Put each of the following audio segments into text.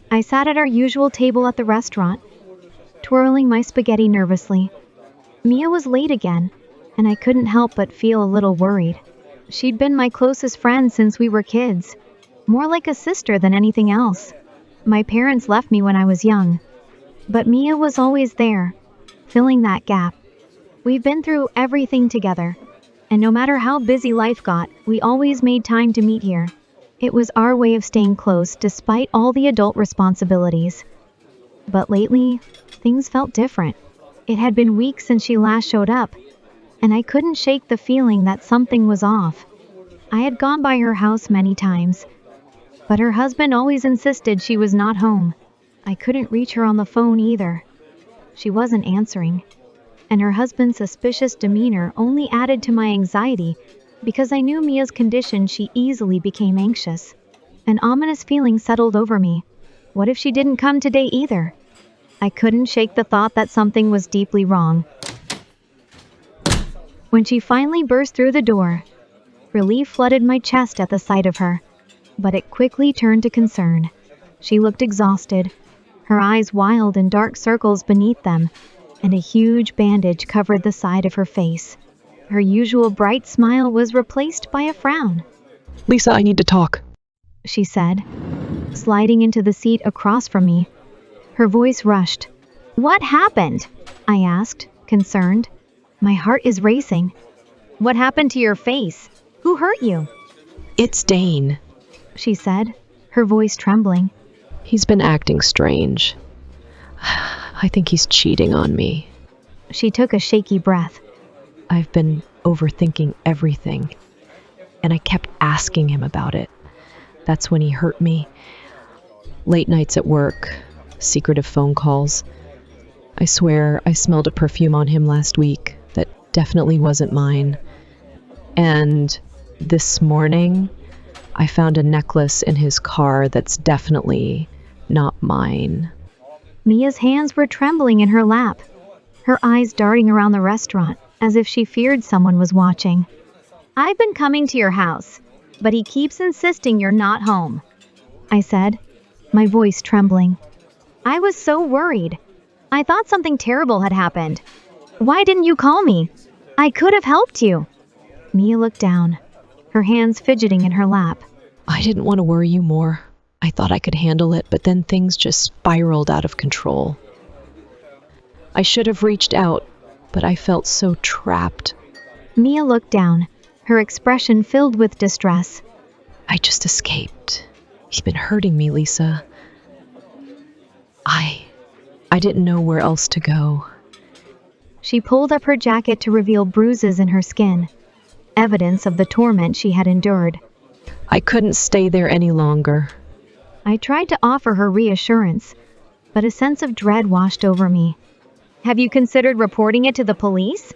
I sat at our usual table at the restaurant, twirling my spaghetti nervously. Mia was late again, and I couldn't help but feel a little worried. She'd been my closest friend since we were kids, more like a sister than anything else. My parents left me when I was young, but Mia was always there, filling that gap. We've been through everything together, and no matter how busy life got, we always made time to meet here. It was our way of staying close despite all the adult responsibilities. But lately, things felt different. It had been weeks since she last showed up, and I couldn't shake the feeling that something was off. I had gone by her house many times, but her husband always insisted she was not home. I couldn't reach her on the phone either. She wasn't answering, and her husband's suspicious demeanor only added to my anxiety because I knew Mia's condition. She easily became anxious. An ominous feeling settled over me. What if she didn't come today either? I couldn't shake the thought that something was deeply wrong. When she finally burst through the door, relief flooded my chest at the sight of her, but it quickly turned to concern. She looked exhausted, her eyes wild and dark circles beneath them, and a huge bandage covered the side of her face. Her usual bright smile was replaced by a frown. "Lisa, I need to talk," she said, sliding into the seat across from me. Her voice rushed. "What happened?" I asked, concerned. My heart is racing. "What happened to your face? Who hurt you?" "It's Dane," she said, her voice trembling. "He's been acting strange. I think he's cheating on me." She took a shaky breath. "I've been overthinking everything, and I kept asking him about it. That's when he hurt me. Late nights at work, secretive phone calls. I swear I smelled a perfume on him last week that definitely wasn't mine. And this morning, I found a necklace in his car that's definitely not mine." Mia's hands were trembling in her lap, her eyes darting around the restaurant as if she feared someone was watching. "I've been coming to your house, but he keeps insisting you're not home," I said, my voice trembling. "I was so worried. I thought something terrible had happened. Why didn't you call me? I could have helped you." Mia looked down, her hands fidgeting in her lap. "I didn't want to worry you more. I thought I could handle it, but then things just spiraled out of control. I should have reached out, but I felt so trapped." Mia looked down, her expression filled with distress. "I just escaped. He's been hurting me, Lisa. I didn't know where else to go." She pulled up her jacket to reveal bruises in her skin, evidence of the torment she had endured. "I couldn't stay there any longer." I tried to offer her reassurance, but a sense of dread washed over me. "Have you considered reporting it to the police?"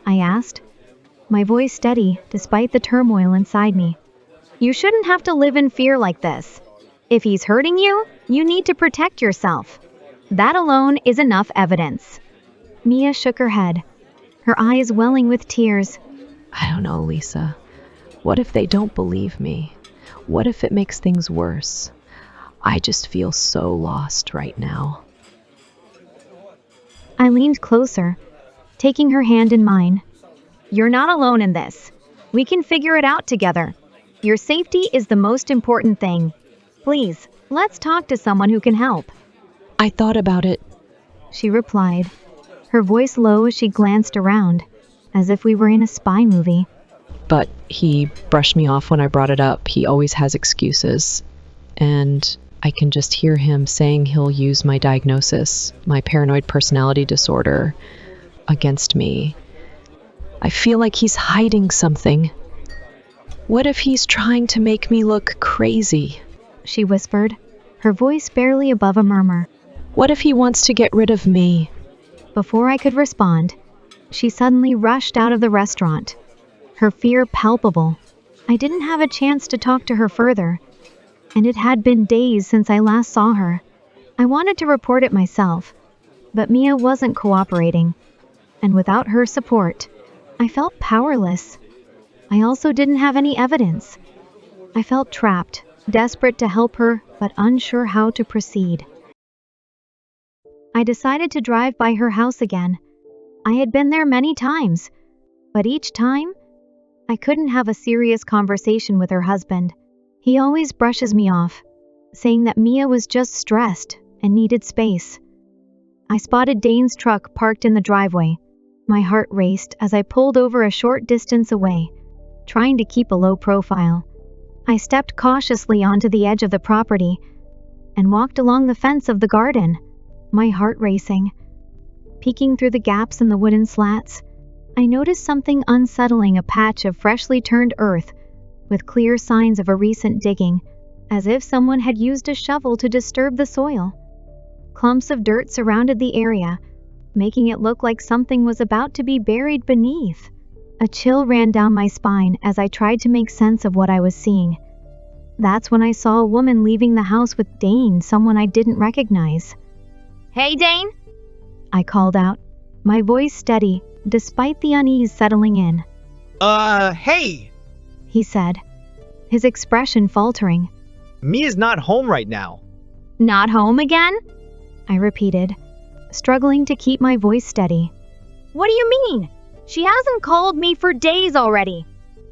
I asked, my voice steady despite the turmoil inside me. "You shouldn't have to live in fear like this. If he's hurting you, you need to protect yourself. That alone is enough evidence." Mia shook her head, her eyes welling with tears. "I don't know, Lisa. What if they don't believe me? What if it makes things worse? I just feel so lost right now." I leaned closer, taking her hand in mine. "You're not alone in this. We can figure it out together. Your safety is the most important thing. Please, let's talk to someone who can help." "I thought about it," she replied, her voice low as she glanced around, as if we were in a spy movie. "but he brushed me off when I brought it up. He always has excuses. And I can just hear him saying he'll use my diagnosis, my paranoid personality disorder, against me. I feel like he's hiding something. What if he's trying to make me look crazy?" she whispered, her voice barely above a murmur. "What if he wants to get rid of me?" Before I could respond, she suddenly rushed out of the restaurant, her fear palpable. I didn't have a chance to talk to her further, and it had been days since I last saw her. I wanted to report it myself, but Mia wasn't cooperating, and without her support, I felt powerless. I also didn't have any evidence. I felt trapped, desperate to help her but unsure how to proceed. I decided to drive by her house again. I had been there many times, but each time, I couldn't have a serious conversation with her husband. He always brushes me off, saying that Mia was just stressed and needed space. I spotted Dane's truck parked in the driveway. My heart raced as I pulled over a short distance away, trying to keep a low profile. I stepped cautiously onto the edge of the property and walked along the fence of the garden, my heart racing. Peeking through the gaps in the wooden slats, I noticed something unsettling, a patch of freshly turned earth with clear signs of a recent digging, as if someone had used a shovel to disturb the soil. Clumps of dirt surrounded the area, making it look like something was about to be buried beneath. A chill ran down my spine as I tried to make sense of what I was seeing. That's when I saw a woman leaving the house with Dane, someone I didn't recognize. "Hey, Dane!" I called out, my voice steady, despite the unease settling in. Hey! He said, his expression faltering. Mia's not home right now. "Not home again?" I repeated, struggling to keep my voice steady. "What do you mean? She hasn't called me for days already."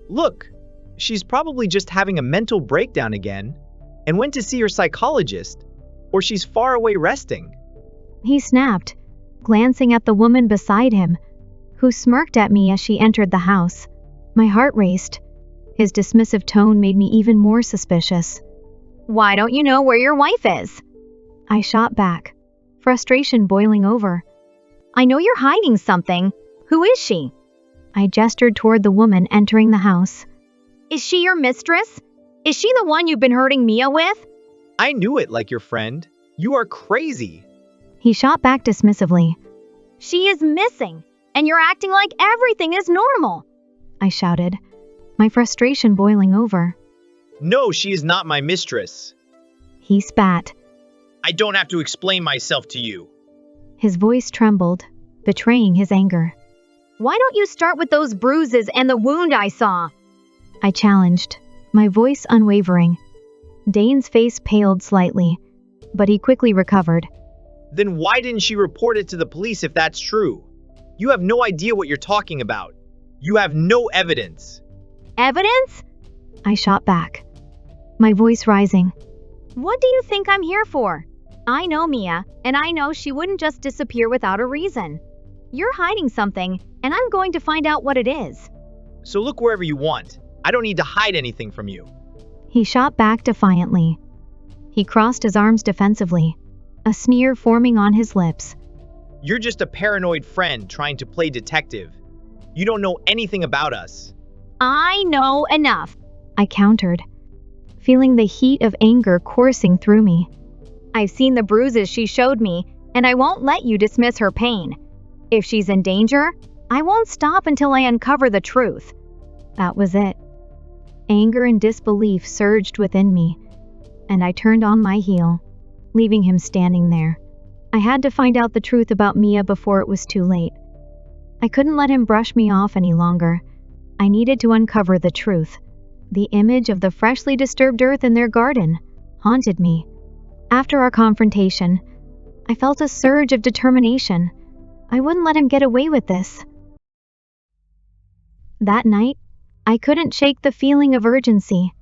Look, she's probably just having a mental breakdown again and went to see her psychologist, or she's far away resting. He snapped, glancing at the woman beside him, who smirked at me as she entered the house. My heart raced. His dismissive tone made me even more suspicious. "Why don't you know where your wife is?" I shot back, frustration boiling over. "I know you're hiding something. Who is she?" I gestured toward the woman entering the house. "Is she your mistress? Is she the one you've been hurting Mia with?" I knew it, like your friend. You are crazy. He shot back dismissively. "She is missing, and you're acting like everything is normal." I shouted, my frustration boiling over. No, she is not my mistress. He spat. I don't have to explain myself to you. His voice trembled, betraying his anger. "Why don't you start with those bruises and the wound I saw?" I challenged, my voice unwavering. Dane's face paled slightly, but he quickly recovered. Then why didn't she report it to the police if that's true? You have no idea what you're talking about. You have no evidence. "Evidence?" I shot back, my voice rising. "What do you think I'm here for? I know Mia, and I know she wouldn't just disappear without a reason. You're hiding something, and I'm going to find out what it is." So look wherever you want. I don't need to hide anything from you. He shot back defiantly. He crossed his arms defensively, a sneer forming on his lips. You're just a paranoid friend trying to play detective. You don't know anything about us. "I know enough," I countered, feeling the heat of anger coursing through me. "I've seen the bruises she showed me, and I won't let you dismiss her pain. If she's in danger, I won't stop until I uncover the truth." That was it. Anger and disbelief surged within me, and I turned on my heel, leaving him standing there. I had to find out the truth about Mia before it was too late. I couldn't let him brush me off any longer. I needed to uncover the truth. The image of the freshly disturbed earth in their garden haunted me. After our confrontation, I felt a surge of determination. I wouldn't let him get away with this. That night, I couldn't shake the feeling of urgency.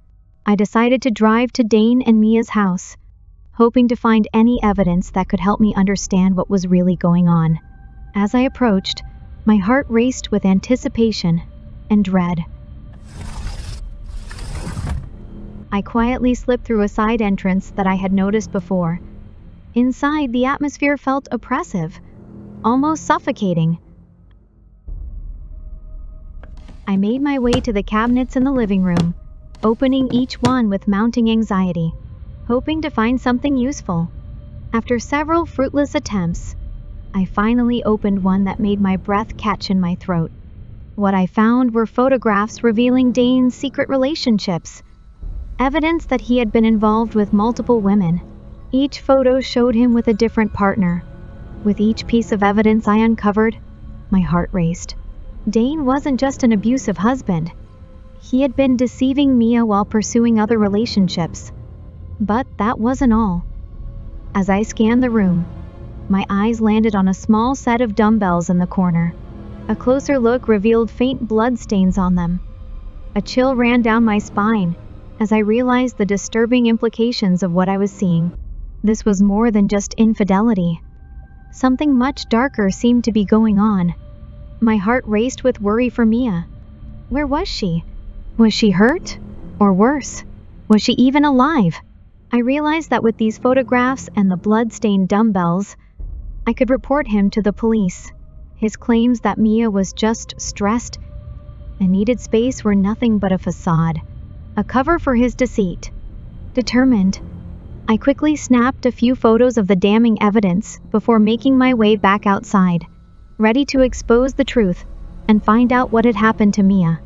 I decided to drive to Dane and Mia's house, hoping to find any evidence that could help me understand what was really going on. As I approached, my heart raced with anticipation and dread. I quietly slipped through a side entrance that I had noticed before. Inside, the atmosphere felt oppressive, almost suffocating. I made my way to the cabinets in the living room, opening each one with mounting anxiety, hoping to find something useful. After several fruitless attempts, I finally opened one that made my breath catch in my throat. What I found were photographs revealing Dane's secret relationships, evidence that he had been involved with multiple women. Each photo showed him with a different partner. With each piece of evidence I uncovered, my heart raced. Dane wasn't just an abusive husband. He had been deceiving Mia while pursuing other relationships. But that wasn't all. As I scanned the room, my eyes landed on a small set of dumbbells in the corner. A closer look revealed faint blood stains on them. A chill ran down my spine as I realized the disturbing implications of what I was seeing. This was more than just infidelity. Something much darker seemed to be going on. My heart raced with worry for Mia. Where was she? Was she hurt? Or worse, was she even alive? I realized that with these photographs and the blood-stained dumbbells, I could report him to the police. His claims that Mia was just stressed and needed space were nothing but a facade, a cover for his deceit. Determined, I quickly snapped a few photos of the damning evidence before making my way back outside, ready to expose the truth and find out what had happened to Mia.